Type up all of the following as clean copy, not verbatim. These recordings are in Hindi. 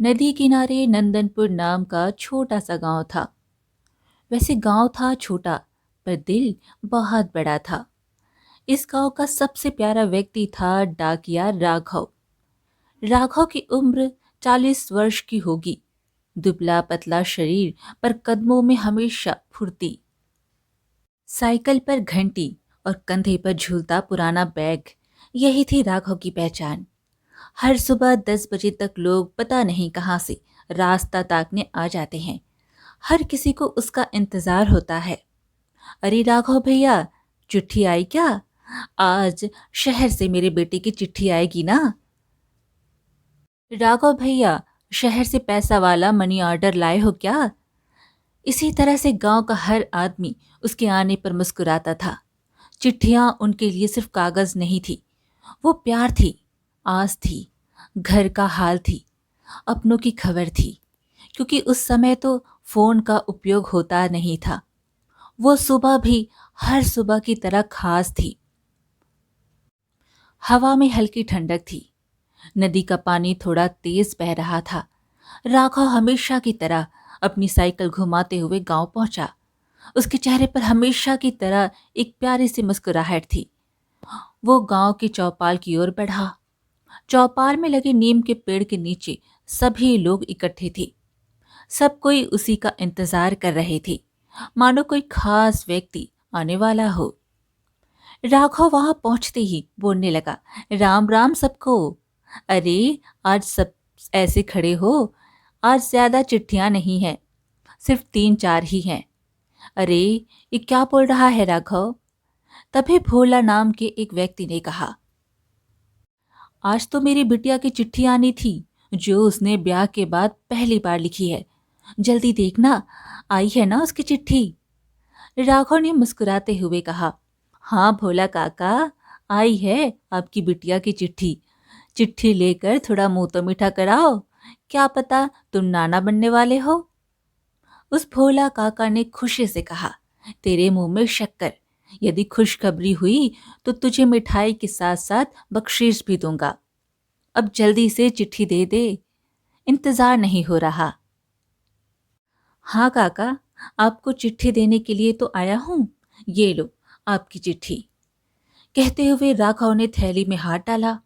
नदी किनारे नंदनपुर नाम का छोटा सा गांव था। वैसे गांव था छोटा, पर दिल बहुत बड़ा था। इस गांव का सबसे प्यारा व्यक्ति था डाकिया राघव। राघव की उम्र 40 वर्ष की होगी। दुबला पतला शरीर, पर कदमों में हमेशा फुर्ती। साइकिल पर घंटी और कंधे पर झूलता पुराना बैग, यही थी राघव की पहचान। हर सुबह 10 बजे तक लोग पता नहीं कहाँ से रास्ता ताकने आ जाते हैं। हर किसी को उसका इंतजार होता है। अरे राघव भैया, चिट्ठी आई क्या? आज शहर से मेरे बेटे की चिट्ठी आएगी ना। राघव भैया, शहर से पैसा वाला मनी ऑर्डर लाए हो क्या? इसी तरह से गांव का हर आदमी उसके आने पर मुस्कुराता था। चिट्ठियां उनके लिए सिर्फ कागज नहीं थी, वो प्यार थी, आस थी, घर का हाल थी, अपनों की खबर थी। क्योंकि उस समय तो फोन का उपयोग होता नहीं था। वो सुबह भी हर सुबह की तरह खास थी। हवा में हल्की ठंडक थी। नदी का पानी थोड़ा तेज बह रहा था। राघव हमेशा की तरह अपनी साइकिल घुमाते हुए गांव पहुंचा। उसके चेहरे पर हमेशा की तरह एक प्यारी सी मुस्कुराहट थी। वो गांव की चौपाल की ओर बढ़ा। चौपाल में लगे नीम के पेड़ के नीचे सभी लोग इकट्ठे थे। सब कोई उसी का इंतजार कर रहे थे, मानो कोई खास व्यक्ति आने वाला हो। राघव वहां पहुंचते ही बोलने लगा, राम राम सबको। अरे, आज सब ऐसे खड़े हो? आज ज्यादा चिट्ठियां नहीं हैं, सिर्फ 3-4 ही हैं। अरे, ये क्या बोल रहा है राघव? तभी भोला नाम के एक व्यक्ति ने कहा, आज तो मेरी बिटिया की चिट्ठी आनी थी, जो उसने ब्याह के बाद पहली बार लिखी है। जल्दी देखना, आई है ना उसकी चिट्ठी। राघव ने मुस्कुराते हुए कहा, हाँ भोला काका, आई है आपकी बिटिया की चिट्ठी। चिट्ठी लेकर थोड़ा मुंह तो मीठा कराओ, क्या पता तुम नाना बनने वाले हो। उस भोला काका ने खुशी से कहा, तेरे मुंह में शक्कर। यदि खुशखबरी हुई तो तुझे मिठाई के साथ साथ बख्शीश भी दूंगा। अब जल्दी से चिट्ठी दे दे, इंतजार नहीं हो रहा। हाँ काका, आपको चिट्ठी देने के लिए तो आया हूं। ये लो आपकी चिट्ठी। कहते हुए राघव ने थैली में हाथ डाला।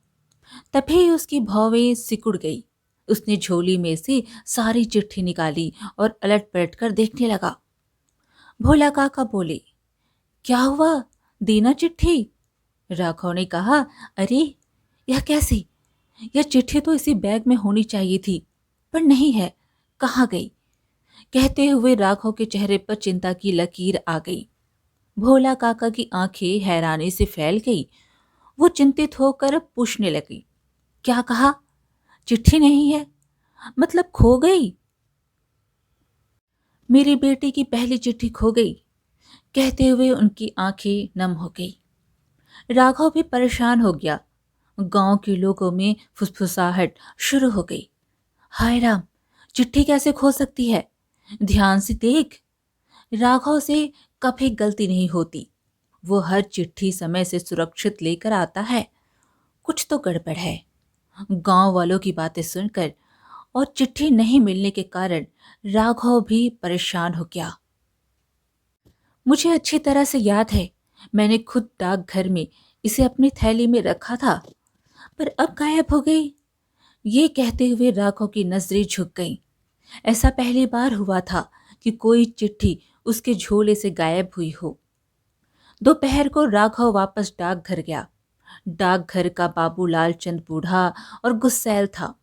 तभी उसकी भौवें सिकुड़ गई। उसने झोली में से सारी चिट्ठी निकाली और अलट पलट कर देखने लगा। भोला काका बोले, क्या हुआ, देना चिट्ठी? राघव ने कहा, अरे यह कैसे? यह चिट्ठी तो इसी बैग में होनी चाहिए थी, पर नहीं है, कहाँ गई? कहते हुए राघव के चेहरे पर चिंता की लकीर आ गई। भोला काका की आंखें हैरानी से फैल गई। वो चिंतित होकर पूछने लगी, क्या कहा? चिट्ठी नहीं है, मतलब खो गई? मेरी बेटी की पहली चिट्ठी खो गई। कहते हुए उनकी आंखें नम हो गई। राघव भी परेशान हो गया। गांव के लोगों में फुसफुसाहट शुरू हो गई। हाय राम, चिट्ठी कैसे खो सकती है? ध्यान से देख। राघव से कभी गलती नहीं होती। वो हर चिट्ठी समय से सुरक्षित लेकर आता है। कुछ तो गड़बड़ है। गांव वालों की बातें सुनकर और चिट्ठी नहीं मिलने के कारण राघव भी परेशान हो गया। मुझे अच्छी तरह से याद है, मैंने खुद डाकघर में इसे अपनी थैली में रखा था, पर अब गायब हो गई। ये कहते हुए राघव की नजरें झुक गईं। ऐसा पहली बार हुआ था कि कोई चिट्ठी उसके झोले से गायब हुई हो। दोपहर को राघव वापस डाकघर गया। डाकघर का बाबू लालचंद बूढ़ा और गुस्सैल था।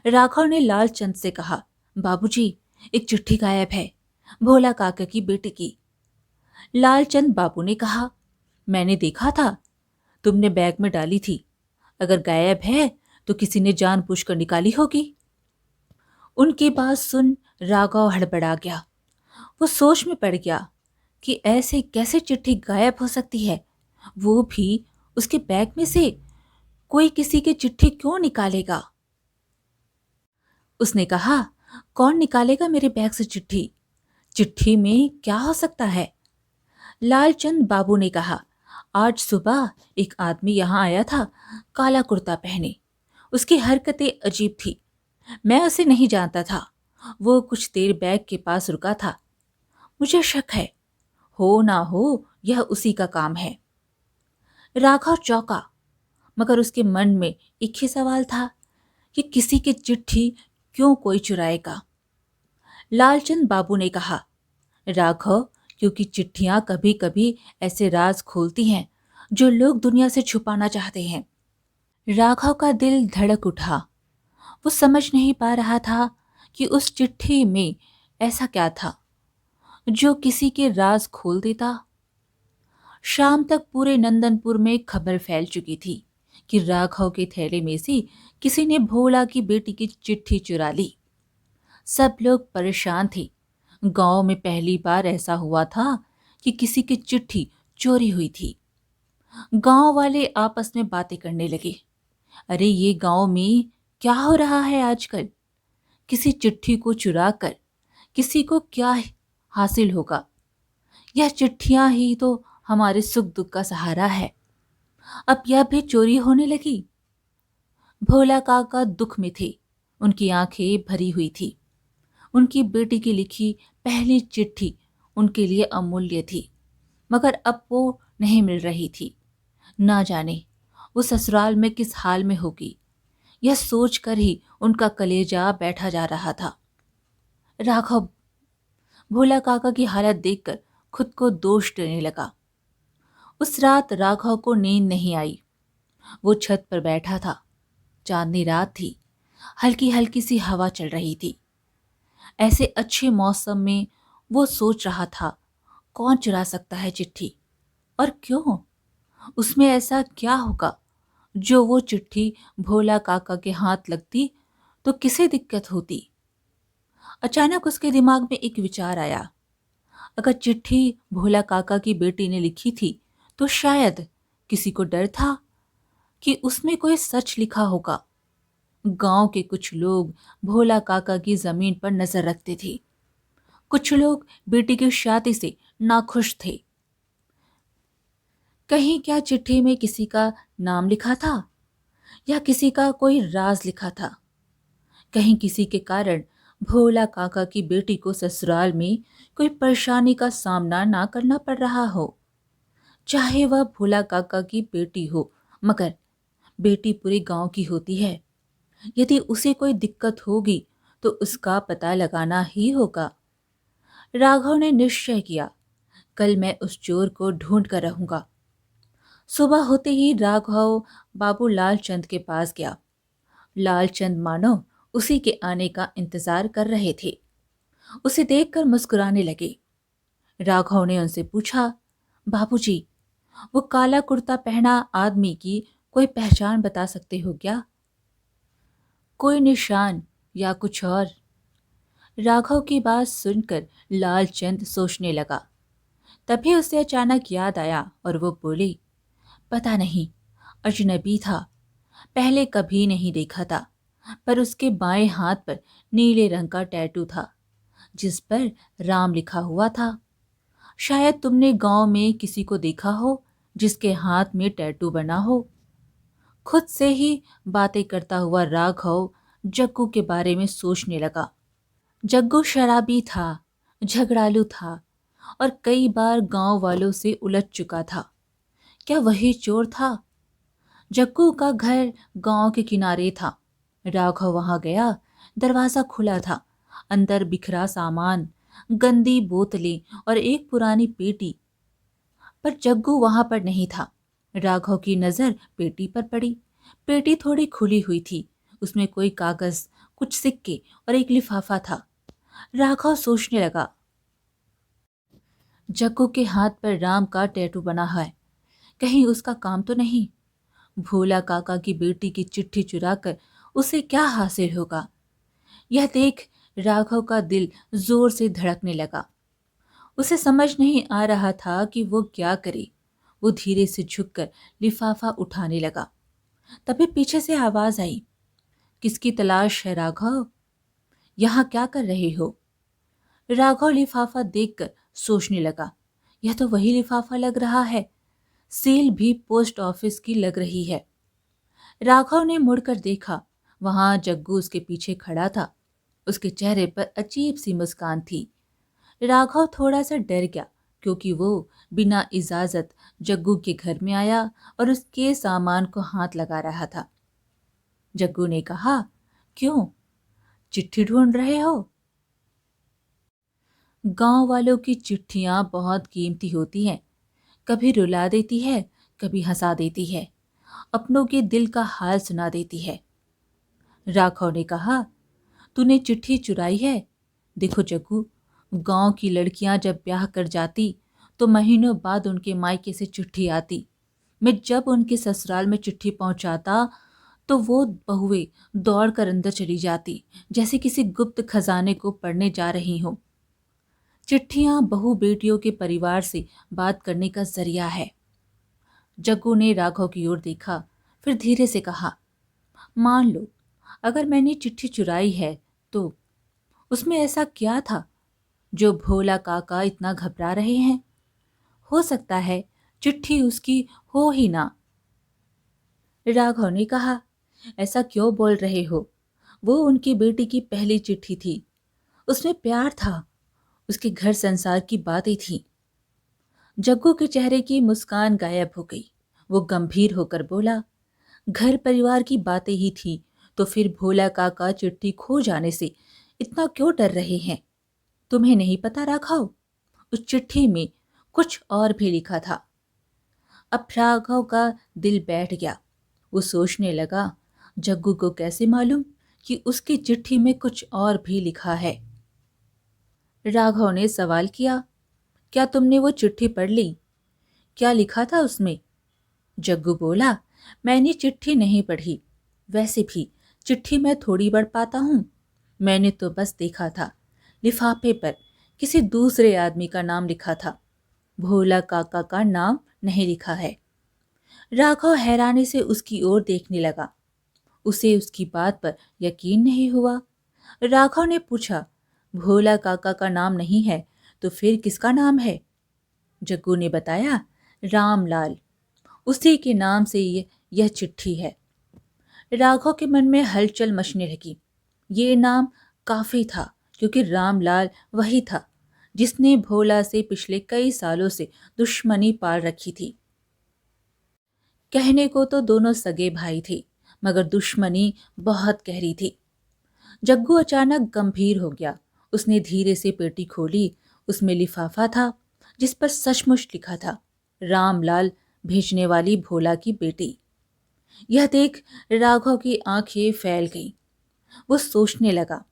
राघव ने लालचंद से कहा, बाबूजी, एक चिट्ठी गायब है, भोला काका की बेटी की। लालचंद बाबू ने कहा, मैंने देखा था, तुमने बैग में डाली थी। अगर गायब है तो किसी ने जानबूझकर निकाली होगी। उनकी बात सुन राघव हड़बड़ा गया। वो सोच में पड़ गया कि ऐसे कैसे चिट्ठी गायब हो सकती है, वो भी उसके बैग में से। कोई किसी की चिट्ठी क्यों निकालेगा? उसने कहा, कौन निकालेगा मेरे बैग से चिट्ठी? चिट्ठी में क्या हो सकता है? लालचंद बाबू ने कहा, आज सुबह एक आदमी यहां आया था, काला कुर्ता पहने। उसकी हरकतें अजीब थी। मैं उसे नहीं जानता था। वो कुछ देर बैग के पास रुका था। मुझे शक है, हो ना हो यह उसी का काम है। राघव चौंका, मगर उसके मन में एक ही सवाल था कि किसी की चिट्ठी क्यों कोई चुराएगा। लालचंद बाबू ने कहा, राघव, क्योंकि चिट्ठियां कभी कभी ऐसे राज खोलती हैं जो लोग दुनिया से छुपाना चाहते हैं। राघव का दिल धड़क उठा। वो समझ नहीं पा रहा था कि उस चिट्ठी में ऐसा क्या था जो किसी के राज खोल देता। शाम तक पूरे नंदनपुर में खबर फैल चुकी थी कि राघव के थैले में से किसी ने भोला की बेटी की चिट्ठी चुरा ली। सब लोग परेशान थे। गांव में पहली बार ऐसा हुआ था कि किसी की चिट्ठी चोरी हुई थी। गांव वाले आपस में बातें करने लगे। अरे ये गांव में क्या हो रहा है आजकल? किसी चिट्ठी को चुरा कर किसी को क्या हासिल होगा? यह चिट्ठियां ही तो हमारे सुख दुख का सहारा है, अब यह भी चोरी होने लगी। भोला काका दुख में थे। उनकी आंखें भरी हुई थी। उनकी बेटी की लिखी पहली चिट्ठी उनके लिए अमूल्य थी, मगर अब वो नहीं मिल रही थी। ना जाने वो ससुराल में किस हाल में होगी। यह सोचकर ही उनका कलेजा बैठा जा रहा था। राघव भोला काका की हालत देखकर खुद को दोष देने लगा। उस रात राघव को नींद नहीं आई। वो छत पर बैठा था। चांदनी रात थी। हल्की हल्की सी हवा चल रही थी। ऐसे अच्छे मौसम में वो सोच रहा था, कौन चुरा सकता है चिट्ठी, और क्यों? उसमें ऐसा क्या होगा जो वो चिट्ठी भोला काका के हाथ लगती तो किसे दिक्कत होती? अचानक उसके दिमाग में एक विचार आया। अगर चिट्ठी भोला काका की बेटी ने लिखी थी तो शायद किसी को डर था कि उसमें कोई सच लिखा होगा। गांव के कुछ लोग भोला काका की जमीन पर नजर रखते थे। कुछ लोग बेटी की शादी से नाखुश थे। कहीं क्या चिट्ठी में किसी का नाम लिखा था या किसी का कोई राज लिखा था? कहीं किसी के कारण भोला काका की बेटी को ससुराल में कोई परेशानी का सामना ना करना पड़ रहा हो। चाहे वह भोला काका की बेटी हो, मगर बेटी पूरे गांव की होती है। यदि उसे कोई दिक्कत होगी तो उसका पता लगाना ही होगा। राघव ने निश्चय किया, कल मैं उस चोर को ढूंढ कर रहूंगा। सुबह होते ही राघव बाबू लालचंद के पास गया। लालचंद मानो उसी के आने का इंतजार कर रहे थे। उसे देखकर मुस्कुराने लगे। राघव ने उनसे पूछा, बाबूजी, वो काला कुर्ता पहना आदमी की कोई पहचान बता सकते हो क्या? कोई निशान या कुछ और? राघव की बात सुनकर लालचंद सोचने लगा। तभी उसे अचानक याद आया और वो बोले, पता नहीं, अजनबी था। पहले कभी नहीं देखा था, पर उसके बाएं हाथ पर नीले रंग का टैटू था जिस पर राम लिखा हुआ था। शायद तुमने गांव में किसी को देखा हो जिसके हाथ में टैटू बना हो। खुद से ही बातें करता हुआ राघव जग्गू के बारे में सोचने लगा। जग्गू शराबी था, झगड़ालू था और कई बार गांव वालों से उलझ चुका था। क्या वही चोर था? जग्गू का घर गांव के किनारे था। राघव वहां गया। दरवाजा खुला था। अंदर बिखरा सामान, गंदी बोतलें और एक पुरानी पेटी, पर जग्गू वहां पर नहीं था। राघव की नजर पेटी पर पड़ी। पेटी थोड़ी खुली हुई थी। उसमें कोई कागज, कुछ सिक्के और एक लिफाफा था। राघव सोचने लगा, जग्गू के हाथ पर राम का टैटू बना है, कहीं उसका काम तो नहीं? भोला काका की बेटी की चिट्ठी चुराकर उसे क्या हासिल होगा? यह देख राघव का दिल जोर से धड़कने लगा। उसे समझ नहीं आ रहा था कि वो क्या करे। वो धीरे से झुककर लिफाफा उठाने लगा। तभी पीछे से आवाज आई, किसकी तलाश है राघव? यहाँ क्या कर रहे हो? राघव लिफाफा देखकर सोचने लगा, यह तो वही लिफाफा लग रहा है। सील भी पोस्ट ऑफिस की लग रही है। राघव ने मुड़कर देखा। वहां जग्गू उसके पीछे खड़ा था। उसके चेहरे पर अजीब सी मुस्कान थी। राघव थोड़ा सा डर गया क्योंकि वो बिना इजाजत जग्गू के घर में आया और उसके सामान को हाथ लगा रहा था। जग्गू ने कहा, क्यों, चिट्ठी ढूंढ रहे हो? गांव वालों की चिट्ठियां बहुत कीमती होती हैं। कभी रुला देती है, कभी हंसा देती है, अपनों के दिल का हाल सुना देती है। राघव ने कहा, तूने चिट्ठी चुराई है? देखो जग्गू, गांव की लड़कियां जब ब्याह कर जाती तो महीनों बाद उनके मायके से चिट्ठी आती। मैं जब उनके ससुराल में चिट्ठी पहुंचाता तो वो बहुएं दौड़ कर अंदर चली जाती, जैसे किसी गुप्त खजाने को पढ़ने जा रही हो। चिट्ठियां बहू बेटियों के परिवार से बात करने का जरिया है। जग्गू ने राघव की ओर देखा, फिर धीरे से कहा, मान लो अगर मैंने चिट्ठी चुराई है तो उसमें ऐसा क्या था जो भोला काका इतना घबरा रहे हैं? हो सकता है चिट्ठी उसकी हो ही ना। राघव ने कहा, ऐसा क्यों बोल रहे हो? वो उनकी बेटी की पहली चिट्ठी थी। उसमें प्यार था, उसके घर संसार की बातें थी। जग्गू के चेहरे की मुस्कान गायब हो गई। वो गंभीर होकर बोला, घर परिवार की बातें ही थी तो फिर भोला काका चिट्ठी खो जाने से इतना क्यों डर रहे हैं? तुम्हें नहीं पता राघव, उस चिट्ठी में कुछ और भी लिखा था। अब राघव का दिल बैठ गया। वो सोचने लगा, जग्गू को कैसे मालूम कि उसकी चिट्ठी में कुछ और भी लिखा है? राघव ने सवाल किया, क्या तुमने वो चिट्ठी पढ़ ली? क्या लिखा था उसमें? जग्गू बोला, मैंने चिट्ठी नहीं पढ़ी। वैसे भी चिट्ठी मैं थोड़ी पढ़ पाता हूँ। मैंने तो बस देखा था, लिफाफे पर किसी दूसरे आदमी का नाम लिखा था, भोला काका का नाम नहीं लिखा है। राघव हैरानी से उसकी ओर देखने लगा। उसे उसकी बात पर यकीन नहीं हुआ। राघव ने पूछा, भोला काका का नाम नहीं है तो फिर किसका नाम है? जग्गू ने बताया, रामलाल। उसी के नाम से यह चिट्ठी है। राघव के मन में हलचल मचने लगी। ये नाम काफी था क्योंकि रामलाल वही था जिसने भोला से पिछले कई सालों से दुश्मनी पाल रखी थी। कहने को तो दोनों सगे भाई थे, मगर दुश्मनी बहुत गहरी थी। जग्गू अचानक गंभीर हो गया। उसने धीरे से पेटी खोली। उसमें लिफाफा था जिस पर सचमुच लिखा था, रामलाल भेजने वाली भोला की बेटी। यह देख राघव की आंखें फैल गईं। वो सोचने लगा,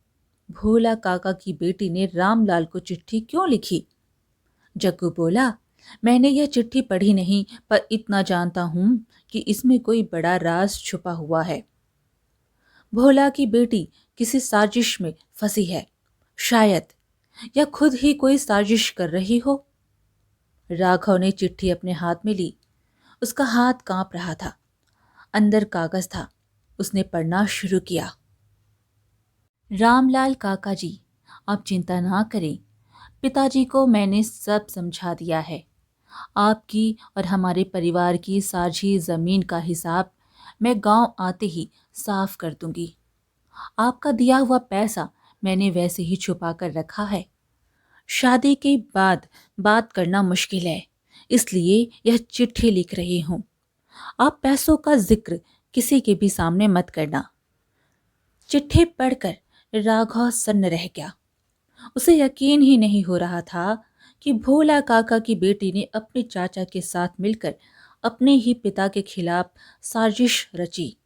भोला काका की बेटी ने रामलाल को चिट्ठी क्यों लिखी? जग्गू बोला, मैंने यह चिट्ठी पढ़ी नहीं, पर इतना जानता हूं कि इसमें कोई बड़ा राज छुपा हुआ है। भोला की बेटी किसी साजिश में फंसी है, शायद, या खुद ही कोई साजिश कर रही हो। राघव ने चिट्ठी अपने हाथ में ली। उसका हाथ कांप रहा था। अंदर कागज था। उसने पढ़ना शुरू किया। रामलाल काका जी, आप चिंता ना करें। पिताजी को मैंने सब समझा दिया है। आपकी और हमारे परिवार की साझी जमीन का हिसाब मैं गांव आते ही साफ कर दूंगी। आपका दिया हुआ पैसा मैंने वैसे ही छुपा कर रखा है। शादी के बाद बात करना मुश्किल है, इसलिए यह चिट्ठी लिख रही हूं। आप पैसों का जिक्र किसी के भी सामने मत करना। चिट्ठी पढ़कर राघव सन्न रह गया। उसे यकीन ही नहीं हो रहा था कि भोला काका की बेटी ने अपने चाचा के साथ मिलकर अपने ही पिता के खिलाफ साजिश रची।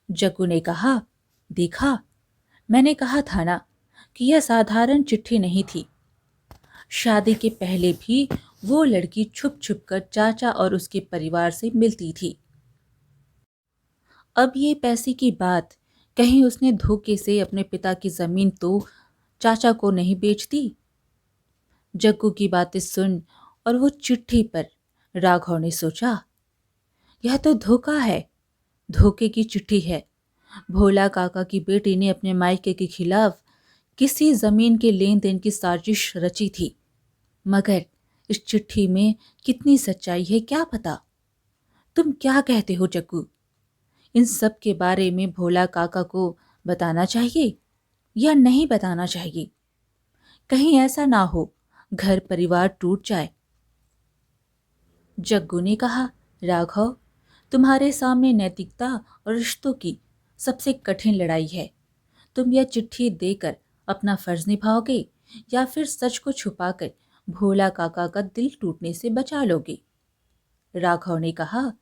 जग्गू ने कहा, देखा, मैंने कहा था ना कि यह साधारण चिट्ठी नहीं थी। शादी के पहले भी वो लड़की छुप छुप कर चाचा और उसके परिवार से मिलती थी। अब ये पैसे की बात, कहीं उसने धोखे से अपने पिता की जमीन तो चाचा को नहीं बेच दी? जग्गू की बातें सुन और वो चिट्ठी पर राघव ने सोचा, यह तो धोखा है, धोखे की चिट्ठी है। भोला काका की बेटी ने अपने मायके के खिलाफ किसी जमीन के लेन देन की साजिश रची थी, मगर इस चिट्ठी में कितनी सच्चाई है क्या पता। तुम क्या कहते हो जग्गू? इन सब के बारे में भोला काका को बताना चाहिए या नहीं बताना चाहिए? कहीं ऐसा ना हो घर परिवार टूट जाए। जग्गू ने कहा, राघव, तुम्हारे सामने नैतिकता और रिश्तों की सबसे कठिन लड़ाई है। तुम यह चिट्ठी देकर अपना फर्ज निभाओगे या फिर सच को छुपाकर भोला काका का दिल टूटने से बचा लोगे? राघव ने कहा,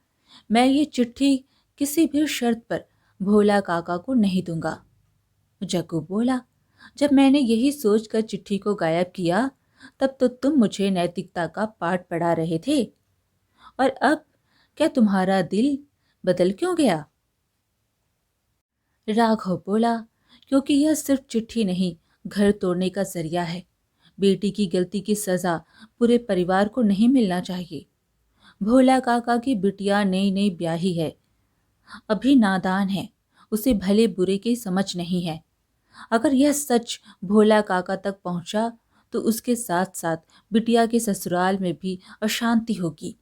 मैं ये चिट्ठी किसी भी शर्त पर भोला काका को नहीं दूंगा। जग्गू बोला, जब मैंने यही सोचकर चिट्ठी को गायब किया तब तो तुम मुझे नैतिकता का पाठ पढ़ा रहे थे, और अब क्या तुम्हारा दिल बदल क्यों गया? राघव बोला, क्योंकि यह सिर्फ चिट्ठी नहीं, घर तोड़ने का जरिया है। बेटी की गलती की सजा पूरे परिवार को नहीं मिलना चाहिए। भोला काका की बिटिया नई नई ब्याही है, अभी नादान है, उसे भले बुरे की समझ नहीं है। अगर यह सच भोला काका तक पहुंचा तो उसके साथ साथ बिटिया के ससुराल में भी अशांति होगी।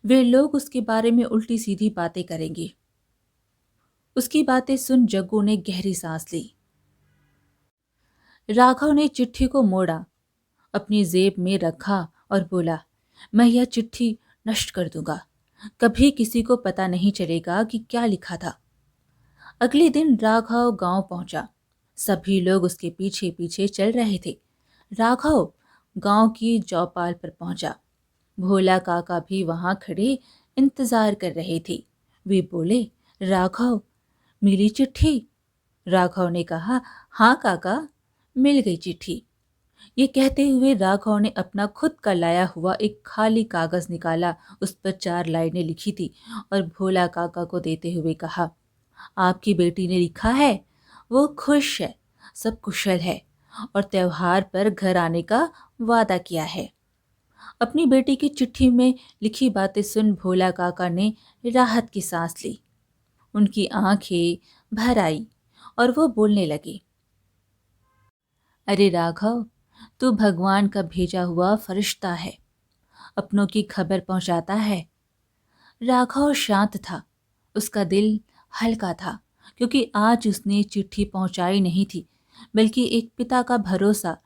वे लोग उसके बारे में उल्टी सीधी बातें करेंगे। उसकी बातें सुन जग्गू ने गहरी सांस ली। राघव ने चिट्ठी को मोड़ा, अपनी जेब में रखा और बोला, मैं यह चिट्ठी नष्ट कर दूंगा। कभी किसी को पता नहीं चलेगा कि क्या लिखा था। अगले दिन राघव गांव पहुंचा। सभी लोग उसके पीछे पीछे चल रहे थे। राघव गांव की चौपाल पर पहुंचा। भोला काका भी वहां खड़े इंतजार कर रहे थे। वे बोले, राघव, मिली चिट्ठी? राघव ने कहा, हाँ काका, मिल गई चिट्ठी। ये कहते हुए राघव ने अपना खुद का लाया हुआ एक खाली कागज निकाला, उस पर 4 लाइनें लिखी थी और भोला काका को देते हुए कहा, आपकी बेटी ने लिखा है, वो खुश है, सब कुशल है और त्योहार पर घर आने का वादा किया है। अपनी बेटी की चिट्ठी में लिखी बातें सुन भोला काका ने राहत की सांस ली। उनकी आंखें भर आई और वो बोलने लगे, अरे राघव, तू भगवान का भेजा हुआ फरिश्ता है, अपनों की खबर पहुंचाता है। राघव शांत था, उसका दिल हल्का था, क्योंकि आज उसने चिट्ठी पहुंचाई नहीं थी, बल्कि एक पिता का भरोसा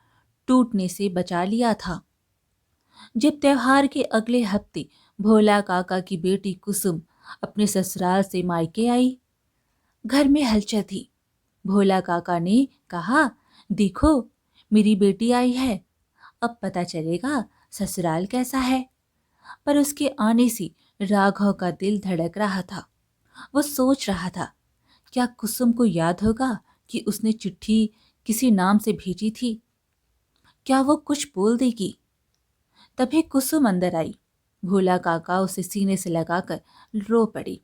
टूटने से बचा लिया था। जब त्योहार के अगले हफ्ते भोला काका की बेटी कुसुम अपने ससुराल से मायके आई, घर में हलचल थी। भोला काका ने कहा, देखो, मेरी बेटी आई है, अब पता चलेगा ससुराल कैसा है। पर उसके आने से राघव का दिल धड़क रहा था। वो सोच रहा था, क्या कुसुम को याद होगा कि उसने चिट्ठी किसी नाम से भेजी थी? क्या वो कुछ बोल देगी? तभी कुसुम अंदर आई। भोला काका उसे सीने से लगाकर रो पड़ी।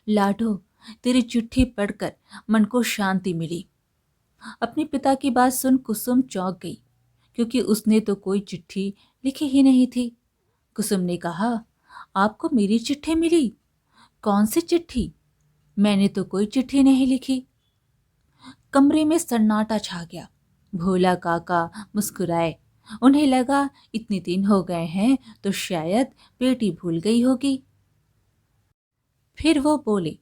लाडो, तेरी चिट्ठी पढ़कर मन को शांति मिली। अपने पिता की बात सुन कुसुम चौंक गई, क्योंकि उसने तो कोई चिट्ठी लिखी ही नहीं थी। कुसुम ने कहा, आपको मेरी चिट्ठी मिली? कौन सी चिट्ठी? मैंने तो कोई चिट्ठी नहीं लिखी। कमरे में सन्नाटा छा गया। भोला काका मुस्कुराए। उन्हें लगा इतने दिन हो गए हैं तो शायद बेटी भूल गई होगी। फिर वो बोले,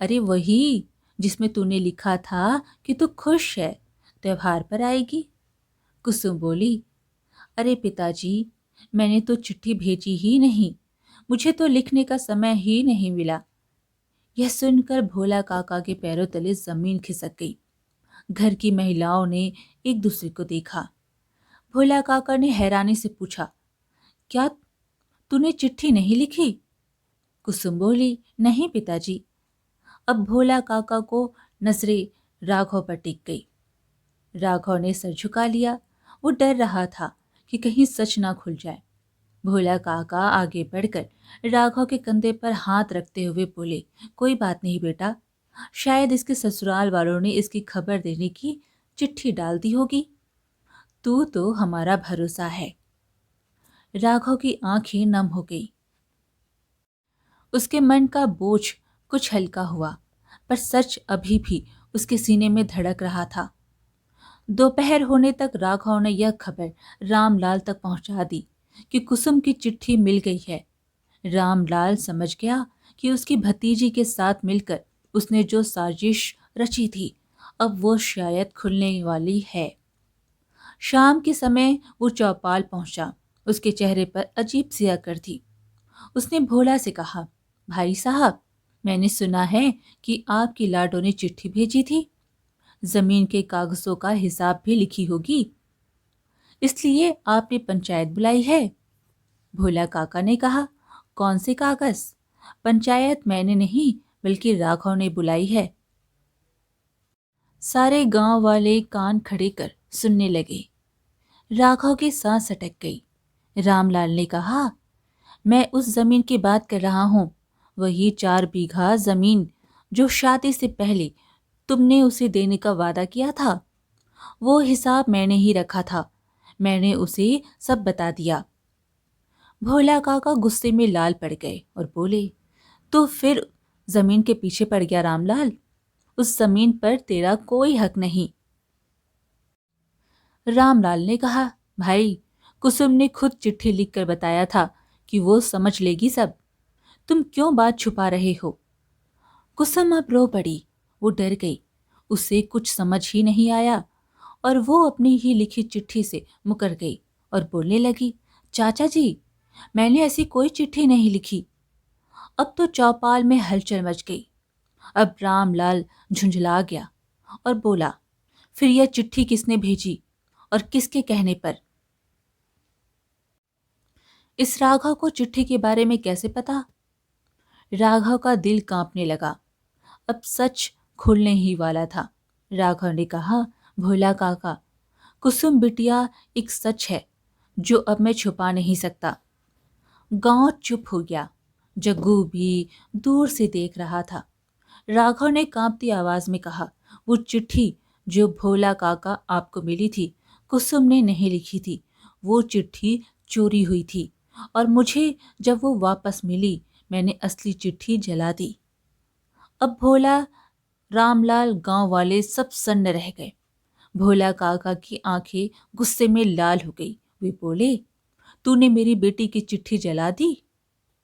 अरे वही जिसमें तूने लिखा था कि तू खुश है, त्योहार पर आएगी। कुसुम बोली, अरे पिताजी, मैंने तो चिट्ठी भेजी ही नहीं, मुझे तो लिखने का समय ही नहीं मिला। यह सुनकर भोला काका के पैरों तले जमीन खिसक गई। घर की महिलाओं ने एक दूसरे को देखा। भोला काका ने हैरानी से पूछा, क्या तूने चिट्ठी नहीं लिखी? कुसुम बोली, नहीं पिताजी। अब भोला काका को नजरें राघव पर टिक गई। राघव ने सर झुका लिया। वो डर रहा था कि कहीं सच ना खुल जाए। भोला काका आगे बढ़कर राघव के कंधे पर हाथ रखते हुए बोले, कोई बात नहीं बेटा, शायद इसके ससुराल वालों ने इसकी खबर देने की चिट्ठी डाल दी होगी। तू तो हमारा भरोसा है। राघव की आंखें नम हो गई। उसके मन का बोझ कुछ हल्का हुआ, पर सच अभी भी उसके सीने में धड़क रहा था। दोपहर होने तक राघव ने यह खबर रामलाल तक पहुंचा दी कि कुसुम की चिट्ठी मिल गई है। रामलाल समझ गया कि उसकी भतीजी के साथ मिलकर उसने जो साजिश रची थी अब वो शायद खुलने वाली है। शाम के समय वो चौपाल पहुंचा। उसके चेहरे पर अजीब सी अकड़ थी। उसने भोला से कहा, भाई साहब, मैंने सुना है कि आपकी लाडो ने चिट्ठी भेजी थी। जमीन के कागजों का हिसाब भी लिखी होगी, इसलिए आपने पंचायत बुलाई है। भोला काका ने कहा, कौन से कागज? पंचायत मैंने नहीं बल्कि राघव ने बुलाई है। सारे गांव वाले कान खड़े कर सुनने लगे। राघव की सांस अटक गई। रामलाल ने कहा, मैं उस जमीन की बात कर रहा हूं, वही 4 बीघा जमीन जो शादी से पहले तुमने उसे देने का वादा किया था। वो हिसाब मैंने ही रखा था, मैंने उसे सब बता दिया। भोला काका गुस्से में लाल पड़ गए और बोले, तो फिर जमीन के पीछे पड़ गया रामलाल, उस जमीन पर तेरा कोई हक नहीं। रामलाल ने कहा, भाई, कुसुम ने खुद चिट्ठी लिखकर बताया था कि वो समझ लेगी सब, तुम क्यों बात छुपा रहे हो? कुसुम अब रो पड़ी। वो डर गई, उसे कुछ समझ ही नहीं आया और वो अपनी ही लिखी चिट्ठी से मुकर गई और बोलने लगी, चाचा जी, मैंने ऐसी कोई चिट्ठी नहीं लिखी। अब तो चौपाल में हलचल मच गई। अब रामलाल झुंझला गया और बोला, फिर यह चिट्ठी किसने भेजी और किसके कहने पर? इस राघव को चिट्ठी के बारे में कैसे पता? राघव का दिल कांपने लगा। अब सच खुलने ही वाला था। राघव ने कहा, भोला काका, कुसुम बिटिया एक सच है जो अब मैं छुपा नहीं सकता। गांव चुप हो गया। जग्गू भी दूर से देख रहा था। राघव ने कांपती आवाज में कहा, वो चिट्ठी जो भोला काका आपको मिली थी, कुसुम ने नहीं लिखी थी। वो चिट्ठी चोरी हुई थी और मुझे जब वो वापस मिली मैंने असली चिट्ठी जला दी। अब भोला, रामलाल, गांव वाले सब सन्न रह गए। भोला काका की आंखें गुस्से में लाल हो गई। वे बोले, तूने मेरी बेटी की चिट्ठी जला दी?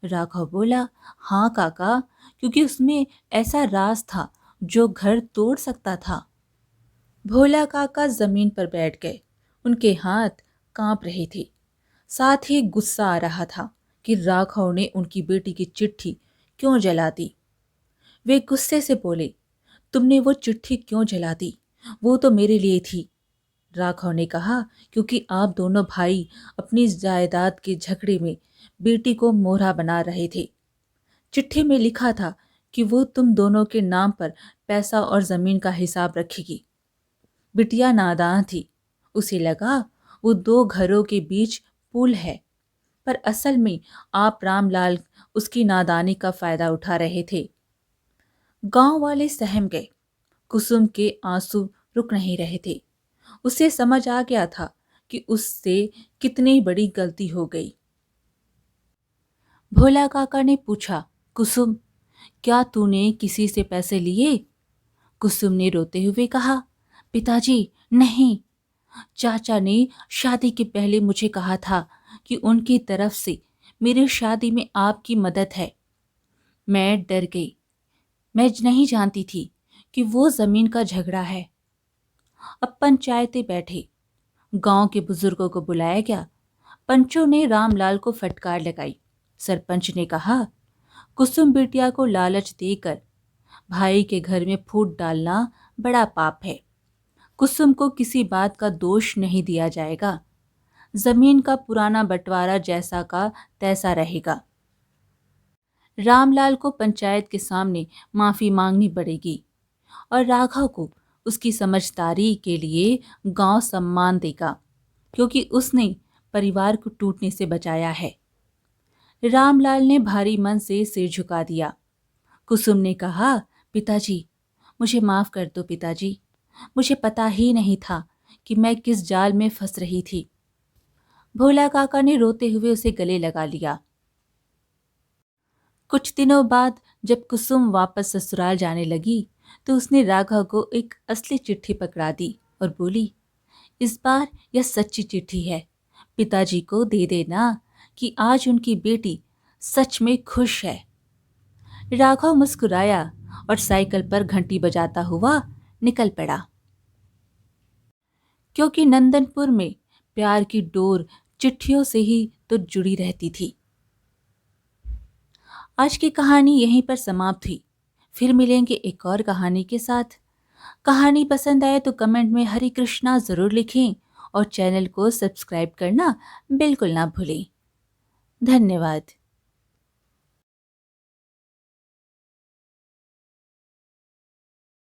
राघव बोला, हाँ काका, क्योंकि उसमें ऐसा राज था जो घर तोड़ सकता था। भोला काका जमीन पर बैठ गए। उनके हाथ कांप रहे थे। साथ ही गुस्सा आ रहा था कि राघव ने उनकी बेटी की चिट्ठी क्यों जला दी। वे गुस्से से बोले, तुमने वो चिट्ठी क्यों जला दी? वो तो मेरे लिए थी। राघव ने कहा, क्योंकि आप दोनों भाई अपनी जायदाद के झगड़े में बेटी को मोहरा बना रहे थे। चिट्ठी में लिखा था कि वो तुम दोनों के नाम पर पैसा और जमीन का हिसाब रखेगी। बिटिया नादान थी, उसे लगा वो 2 घरों के बीच पुल है, पर असल में आप रामलाल उसकी नादानी का फायदा उठा रहे थे। गांव वाले सहम गए। कुसुम के आंसू रुक नहीं रहे थे। उसे समझ आ गया था कि उससे कितनी बड़ी गलती हो गई। भोला काका ने पूछा, कुसुम, क्या तूने किसी से पैसे लिए? कुसुम ने रोते हुए कहा, पिताजी, नहीं। चाचा ने शादी के पहले मुझे कहा था कि उनकी तरफ से मेरी शादी में आपकी मदद है। मैं डर गई। मैं नहीं जानती थी कि वो जमीन का झगड़ा है। अब पंचायतें बैठे। गांव के बुजुर्गों को बुलाया गया। पंचों ने रामलाल को फटकार लगाई। सरपंच ने कहा, कुसुम बिटिया को लालच देकर भाई के घर में फूट डालना बड़ा पाप है। कुसुम को किसी बात का दोष नहीं दिया जाएगा। जमीन का पुराना बंटवारा जैसा का तैसा रहेगा। रामलाल को पंचायत के सामने माफी मांगनी पड़ेगी और राघव को उसकी समझदारी के लिए गांव सम्मान देगा, क्योंकि उसने परिवार को टूटने से बचाया है। रामलाल ने भारी मन से सिर झुका दिया। कुसुम ने कहा, पिताजी, मुझे माफ कर दो पिताजी, मुझे पता ही नहीं था कि मैं किस जाल में फंस रही थी। भोला काका ने रोते हुए उसे गले लगा लिया। कुछ दिनों बाद जब कुसुम वापस ससुराल जाने लगी तो उसने राघव को एक असली चिट्ठी पकड़ा दी और बोली, इस बार यह सच्ची चिट्ठी है, पिताजी को दे देना कि आज उनकी बेटी सच में खुश है। राघव मुस्कुराया और साइकिल पर घंटी बजाता हुआ निकल पड़ा। क्योंकि नंदनपुर में प्यार की डोर चिट्ठियों से ही तो जुड़ी रहती थी। आज की कहानी यहीं पर समाप्त हुई। फिर मिलेंगे एक और कहानी के साथ। कहानी पसंद आए तो कमेंट में हरे कृष्णा जरूर लिखें और चैनल को सब्सक्राइब करना बिल्कुल ना भूलें। धन्यवाद।